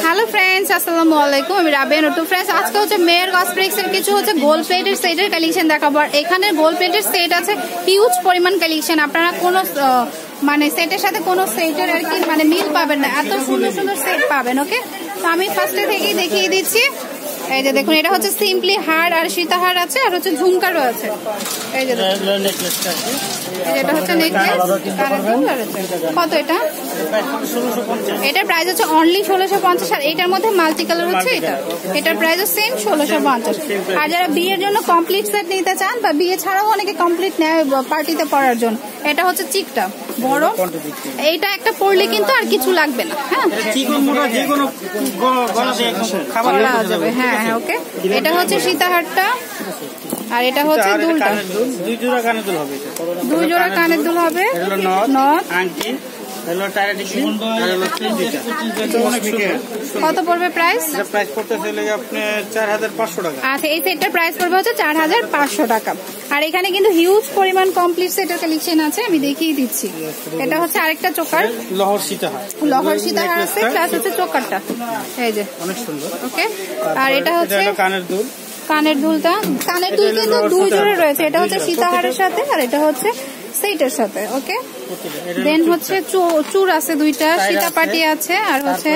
Hello friends, আসসালামু আলাইকুম। আমি রাবিয়া নটু। ফ্রেন্ডস, আজকে হচ্ছে মেয়ের কসমেটিক্সের কিছু হচ্ছে গোল্ড প্লেটের সেটের কালেকশন দেখাবো। আর এখানে গোল্ড প্লেটের সেট আছে হিউজ পরিমাণ কালেকশন। আপনারা কোনো মানে সেটের সাথে কোনো সেটের আর কি মানে মিল পাবেন না, এত সুন্দর সুন্দর সেট পাবেন। ওকে, তো আমি ফার্স্টে থেকেই দেখিয়ে দিচ্ছি। এই যে দেখুন, এটা হচ্ছে সিম্পলি হার আর সীতাহার আছে, আর হচ্ছে ঝুমকারও আছে। এই যে এটা হচ্ছে নেকলেস। কত এটা? এটার প্রাইস হচ্ছে অনলি 1650। আর এটার মধ্যে মাল্টি কালার হচ্ছে এটা। এটার প্রাইস সেম 1650। আর যারা বিয়ের জন্য কমপ্লিট সেট নিতে চান বা বিয়ে ছাড়াও অনেকে কমপ্লিট নেয় পার্টিতে পরার জন্য, এটা হচ্ছে চিকটা বড়। এইটা একটা পরলে কিন্তু আর কিছু লাগবে না। হ্যাঁ, হ্যাঁ হ্যাঁ, ওকে। এটা হচ্ছে সীতাহারটা, আর এটা হচ্ছে দুলটা। দুই জোড়া কানের দুল হবে, নথ, আংটি। কত পড়বে প্রাইস? প্রাইস পড়তেছে আপনি 4500 টাকা। আচ্ছা, এই সেটটার প্রাইস পড়বে হচ্ছে 4500 টাকা। আর এখানে কিন্তু হিউজ পরিমাণ কমপ্লিট সেটের কালেকশন আছে, আমি দেখিয়ে দিচ্ছি। এটা হচ্ছে আরেকটা চোকার, লহর সীতাহার আছে, প্লাস হচ্ছে চোকারটা। এই যে অনেক সুন্দর। ওকে, আর এটা হচ্ছে কানের দুল। কানের দুল কিন্তু দুই জোড়া রয়েছে। এটা হচ্ছে সীতাহারের সাথে, আর এটা হচ্ছে সেটের সাথে। ওকে, দেন হচ্ছে চুর আছে দুইটা, সীতাপাটি আছে, আর হচ্ছে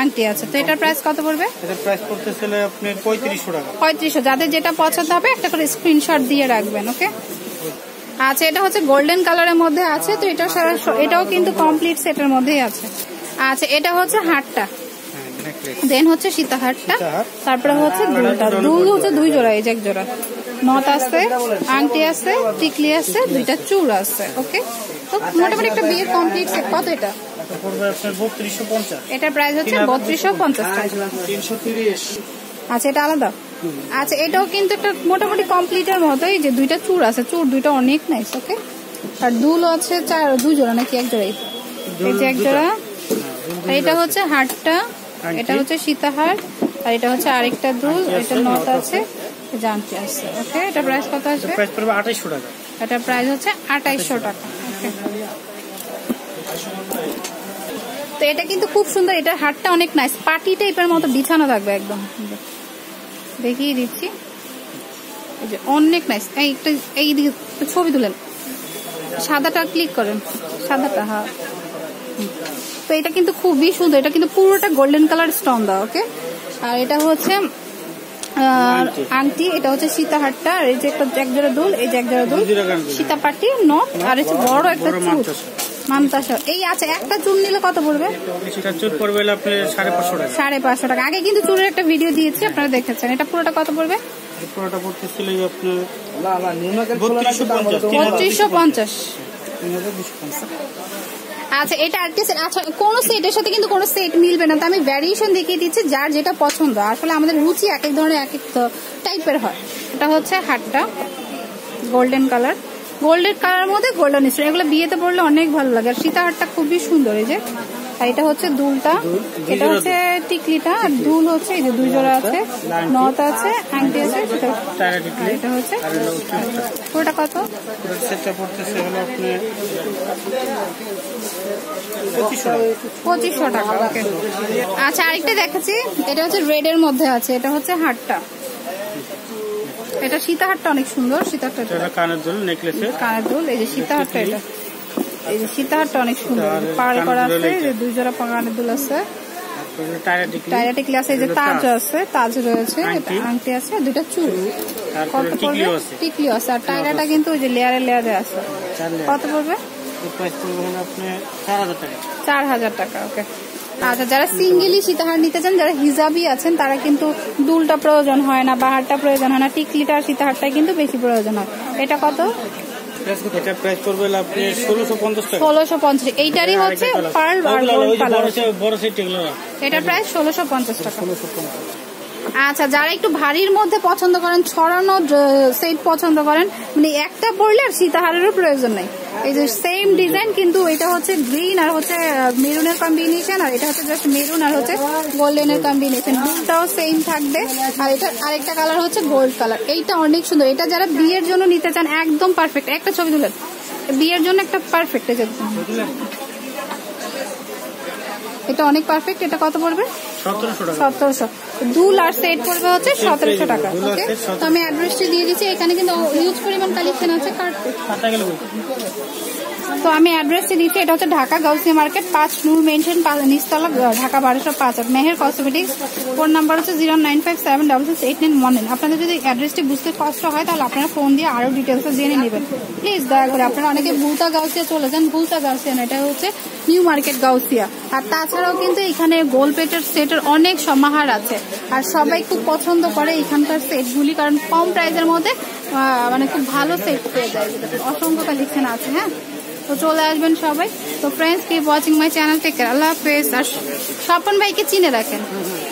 আংটি আছে। তো এটার প্রাইস কত পড়বে? এটার প্রাইস পড়তেছে আপনি 3500 টাকা। 3500। যাদের যেটা পছন্দ হবে একটা করে স্ক্রিনশট দিয়ে রাখবেন। ওকে, আচ্ছা, এটা হচ্ছে গোল্ডেন কালারের মধ্যে আছে। তো এটাও কিন্তু কমপ্লিট সেটের মধ্যেই আছে। আচ্ছা, এটা হচ্ছে হারটা, দেন হচ্ছে সীতাহারটা, তারপরে হচ্ছে দুলটা। দুল হচ্ছে দুই জোড়া, এই যে এক জোড়া। নথ আছে, আংটি আছে, টিকলি আছে, দুইটা চূড় আছে। ওকে, তো মোটামুটি একটা বিয়ের কমপ্লিট সেট। কত এটা? এটার প্রাইস হচ্ছে 3250। আচ্ছা, এটা আলাদা। আচ্ছা, এটাও কিন্তু একটা মোটামুটি কমপ্লিটের মতোই, যে দুইটা চূড় আছে, চূড় দুইটা অনেক নাইস। ওকে, আর দুল আছে দুই জোড়া নাকি এক জোড়াই? এই যে এক জোড়া। এটা হচ্ছে হারটা, এটা হচ্ছে সীতাহার, আর এটা হচ্ছে আরেকটা দুল। এটা নথ আছে, জানতে আসছে। ওকে, এটা প্রাইস কত আছে? প্রাইস পড়বে 2800 টাকা। এটা প্রাইস হচ্ছে 2800 টাকা। ওকে, তো এটা কিন্তু খুব সুন্দর। এটার হারটা অনেক নাইস, পার্টি টাইপের মতো বিছানো থাকবে একদম। দেখিয়ে দিচ্ছি, এই যে অনেক নাইস। এই দিকে ছবি তুলেন, সাদাটা ক্লিক করেন, সাদাটা। হ্যাঁ, তো এটা কিন্তু খুবই সুন্দর। এটা কিন্তু পুরোটা গোল্ডেন কালার স্টোন দেওয়া। ওকে, আর এটা হচ্ছে আংটি। এটা হচ্ছে সীতাহারটা, আর এই যে একটা একজোড়া দুল, এই যে একজোড়া দুল, সীতাপাটি, নথ, আর হচ্ছে বড় একটা চুল মামতাসা। এই আছে একটা চুল নিলে কত পড়বে? চুল পড়বে আপনি 550 টাকা। 550 টাকা। আগে কিন্তু চুলের একটা ভিডিও দিয়েছি, আপনারা দেখেছেন। এটা পুরোটা কত পড়বে? পুরোটা পড়তেছিল আপনার 3250। আচ্ছা, এটা আর কি? আচ্ছা, কোন সেটের সাথে কিন্তু কোনো সেট মিলবে না, তো আমি ভ্যারিয়েশন দেখিয়ে দিচ্ছি যার যেটা পছন্দ। আসলে আমাদের রুচি এক এক ধরনের এক এক টাইপের হয়। এটা হচ্ছে হারটা, গোল্ডেন কালার মধ্যে গোল্ডেন স্টোন। এগুলো বিয়েতে পড়লে অনেক ভালো লাগে। আর সীতাহারটা খুবই সুন্দর, এই যে। আর এটা হচ্ছে দুলটা, এটা হচ্ছে টিকলিটা, আর দুল হচ্ছে এই যে দুই জোড়া আছে, নথ আছে, আংটি আছে, এটা হচ্ছে। ওটা কত? সেটটা পড়তেছে হলো আপনি 2500 টাকা। ওকে, আচ্ছা, আরেকটা দেখাচ্ছি। এটা হচ্ছে রেড এর মধ্যে আছে। এটা হচ্ছে হারটা, এটা সীতাহারটা অনেক সুন্দর। সীতাহারটা কানের দুল, নেকলেসের কানের দুল। এই যে সীতাহারটা, এটা এই যে সীতাহারটা অনেক সুন্দর, পার করা আছে, এই যে দুই জোড়া কানের দুল আছে, টাইরা টিকলি আছে, এই যে তাজ আছে, তাজ রয়েছে, আংটি আছে, দুইটা চুল। কত পড়বে? টিকলিও আছে, আর টাইরাটা কিন্তু ওই যে লেয়ারে আছে। কত পড়বে? 4000 টাকা। ওকে, আচ্ছা, যারা সিঙ্গেলি সীতাহার নিতে চান, যারা হিজাবি আছেন, তারা কিন্তু দুলটা প্রয়োজন হয় না, বাহারটা প্রয়োজন হয় না, টিকলিটা আর সীতাহারটাই কিন্তু বেশি প্রয়োজন হয়। এটা কত? এটা প্রাইস পড়বে আপনি 1650 টাকা। 1650। এইটারই হচ্ছে পার্ল আর গোল্ড কালার। বড় সেট এগুলো, এটা প্রাইস 1650 টাকা। আচ্ছা, যারা একটু ভারীর মধ্যে পছন্দ করেন, ছড়ানো সেট পছন্দ করেন, মানে একটা পরলে আর সীতাহারেরও প্রয়োজন নেই। এই যে সেম ডিজাইন, কিন্তু এটা হচ্ছে গ্রিন আর হচ্ছে মেরুনের কম্বিনেশন, আর এটা হচ্ছে জাস্ট মেরুন আর হচ্ছে গোল্ডেনের কম্বিনেশন। দুটাও সেম থাকবে। আর এটা আরেকটা কালার হচ্ছে গোল্ড কালার। এইটা অনেক সুন্দর। এটা যারা বিয়ের জন্য নিতে চান, একদম পারফেক্ট। একটা ছবি তুলেন, বিয়ের জন্য একটা পারফেক্ট। এটা অনেক পারফেক্ট। এটা কত পড়বে? 1700 2 লার্জ সেট পড়বে হচ্ছে 1700 টাকা। ওকে, তো আমি অ্যাড্রেসটি দিয়ে দিচ্ছি। এখানে কিন্তু হিউজ পরিমাণ কালেকশন আছে। তো আমি অ্যাড্রেসটি দিচ্ছি। এটা হচ্ছে ঢাকা গাউসিয়া মার্কেট, 5 নূর মেনশন, নিচতলা, ঢাকা 1205। আর মেহের কসমেটিক্স। ফোন নাম্বার হচ্ছে 095766891। আপনাদের যদি অ্যাড্রেসটি বুঝতে কষ্ট হয় তাহলে আপনারা ফোন দিয়ে আরো ডিটেলস জেনে নেবেন প্লিজ, দয়া করে। আপনারা অনেকে ভুলতা গাউসিয়া চলে যান, ভুলতা গাউসিয়া না, এটা হচ্ছে নিউ মার্কেট গাউসিয়া। আর তাছাড়াও কিন্তু এখানে গোল প্লেটের সেটের অনেক সমাহার আছে, আর সবাই খুব পছন্দ করে এখানকার সেটগুলি, কারণ কম প্রাইসের মধ্যে মানে খুব ভালো সেট পেয়ে যায়। অসংখ্য কালেকশন আছে। হ্যাঁ, তো চলে আসবেন সবাই। তো friends, keep watching my channel, take care, Allah হাফেজ। আর স্বপন ভাইকে চিনে রাখেন।